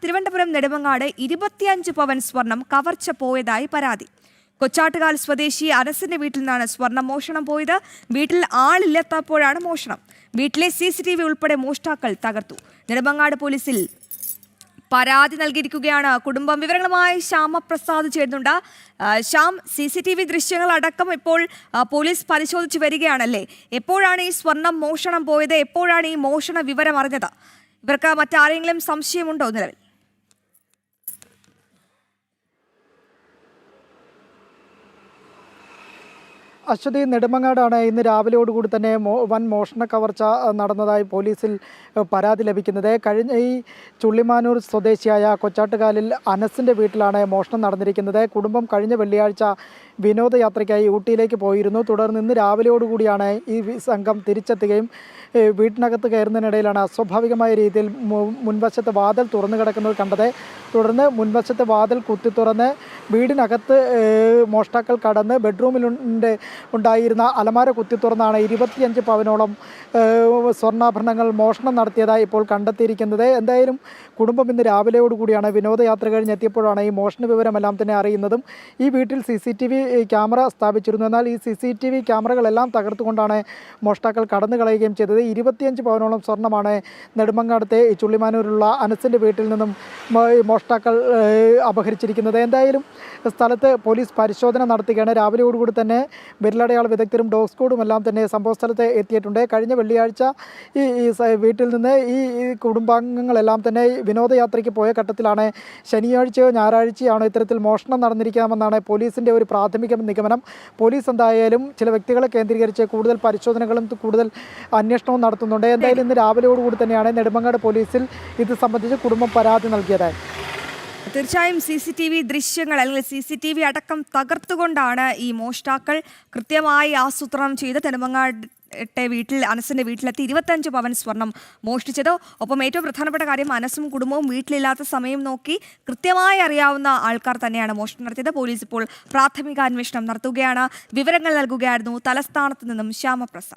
തിരുവനന്തപുരം നെടുമങ്ങാട് 25 പവൻ സ്വർണം കവർച്ച പോയതായി പരാതി. കൊച്ചാട്ടുകാൽ സ്വദേശി അനസിന്റെ വീട്ടിൽ നിന്നാണ് സ്വർണം മോഷണം പോയത്. വീട്ടിൽ ആളില്ലെത്തപ്പോഴാണ് മോഷണം. വീട്ടിലെ CCTV ഉൾപ്പെടെ മോഷ്ടാക്കൾ തകർത്തു. നെടുമങ്ങാട് പോലീസിൽ പരാതി നൽകിയിരിക്കുകയാണ് കുടുംബം. വിവരങ്ങളുമായി ശ്യാമപ്രസാദ് ചേരുന്നുണ്ട്. ശ്യാം, CCTV ദൃശ്യങ്ങൾ അടക്കം ഇപ്പോൾ പോലീസ് പരിശോധിച്ച് വരികയാണല്ലേ? എപ്പോഴാണ് ഈ സ്വർണം മോഷണം പോയത്? എപ്പോഴാണ് ഈ മോഷണ വിവരം അറിഞ്ഞത്? ഇവർക്ക് മറ്റാരെങ്കിലും സംശയമുണ്ടോ നിലവിൽ? അശ്വതി, നെടുമങ്ങാടാണ് ഇന്ന് രാവിലെയോടുകൂടി തന്നെ വൻ മോഷണ കവർച്ച നടന്നതായി പോലീസിൽ പരാതി ലഭിക്കുന്നത്. കഴിഞ്ഞ ഈ ചുള്ളിമാനൂർ സ്വദേശിയായ കൊച്ചാട്ടുകാലിൽ അനസിൻ്റെ വീട്ടിലാണ് മോഷണം നടന്നിരിക്കുന്നത്. കുടുംബം കഴിഞ്ഞ വെള്ളിയാഴ്ച വിനോദയാത്രയ്ക്കായി ഊട്ടിയിലേക്ക് പോയിരുന്നു. തുടർന്ന് ഇന്ന് രാവിലെയോടുകൂടിയാണ് ഈ സംഘം തിരിച്ചെത്തുകയും വീട്ടിനകത്ത് കയറുന്നതിനിടയിലാണ് അസ്വാഭാവികമായ രീതിയിൽ മുൻവശത്തെ വാതിൽ തുറന്നു കിടക്കുന്നത് കണ്ടത്. തുടർന്ന് മുൻവശത്തെ വാതിൽ കുത്തി തുറന്ന് വീടിനകത്ത് മോഷ്ടാക്കൾ കടന്ന് ബെഡ്റൂമിൽ ഉണ്ടായിരുന്ന അലമാര കുത്തി തുറന്നാണ് 25 പവനോളം സ്വർണ്ണാഭരണങ്ങൾ മോഷണം നടത്തിയതായി ഇപ്പോൾ കണ്ടെത്തിയിരിക്കുന്നത്. എന്തായാലും കുടുംബം ഇന്ന് രാവിലെയോടുകൂടിയാണ് വിനോദയാത്ര കഴിഞ്ഞെത്തിയപ്പോഴാണ് ഈ മോഷണ വിവരമെല്ലാം തന്നെ അറിയുന്നതും. ഈ വീട്ടിൽ CCTV ക്യാമറ സ്ഥാപിച്ചിരുന്നു. എന്നാൽ ഈ CCTV ക്യാമറകളെല്ലാം തകർത്തുകൊണ്ടാണ് മോഷ്ടാക്കൾ കടന്നു കളയുകയും ചെയ്തത്. 25 പവനോളം സ്വർണ്ണമാണ് നെടുമങ്ങാടത്തെ ചുള്ളിമാനൂരിലുള്ള അനസിൻ്റെ വീട്ടിൽ നിന്നും മോഷ്ടാക്കൾ അപഹരിച്ചിരിക്കുന്നത്. എന്തായാലും സ്ഥലത്ത് പോലീസ് പരിശോധന നടത്തുകയാണ്. രാവിലെയോടുകൂടി തന്നെ വിരലടയാള വിദഗ്ധരും ഡോഗ് സ്ക്വാഡും എല്ലാം തന്നെ സംഭവസ്ഥലത്ത് എത്തിയിട്ടുണ്ട്. കഴിഞ്ഞ വെള്ളിയാഴ്ച ഈ വീട്ടിൽ നിന്ന് ഈ കുടുംബാംഗങ്ങളെല്ലാം തന്നെ വിനോദയാത്രയ്ക്ക് പോയ ഘട്ടത്തിലാണ് ശനിയാഴ്ചയോ ഞായറാഴ്ചയാണോ ഇത്തരത്തിൽ മോഷണം നടന്നിരിക്കാമെന്നാണ് പോലീസിൻ്റെ ഒരു പ്രാഥമിക നിഗമനം. പോലീസ് എന്തായാലും ചില വ്യക്തികളെ കേന്ദ്രീകരിച്ച് കൂടുതൽ പരിശോധനകളും കൂടുതൽ അന്വേഷണവും നടത്തുന്നുണ്ട്. എന്തായാലും ഇന്ന് രാവിലെയോടുകൂടി തന്നെയാണ് നെടുമങ്ങാട് പോലീസിൽ ഇത് സംബന്ധിച്ച് കുടുംബം പരാതി നൽകിയത്. തീർച്ചയായും CCTV ദൃശ്യങ്ങൾ അല്ലെങ്കിൽ CCTV അടക്കം തകർത്തുകൊണ്ടാണ് ഈ മോഷ്ടാക്കൾ കൃത്യമായി ആസൂത്രണം ചെയ്ത് നെടുമങ്ങാട് അനസിന്റെ വീട്ടിലെത്തി 25 പവൻ സ്വർണം മോഷ്ടിച്ചത്. ഒപ്പം ഏറ്റവും പ്രധാനപ്പെട്ട കാര്യം, അനസും കുടുംബവും വീട്ടിലില്ലാത്ത സമയം നോക്കി കൃത്യമായി അറിയാവുന്ന ആൾക്കാർ തന്നെയാണ് മോഷണം നടത്തിയത്. പോലീസ് ഇപ്പോൾ പ്രാഥമിക അന്വേഷണം നടത്തുകയാണ്. വിവരങ്ങൾ നൽകുകയായിരുന്നു തലസ്ഥാനത്ത് നിന്നും ശ്യാമപ്രസാദ്.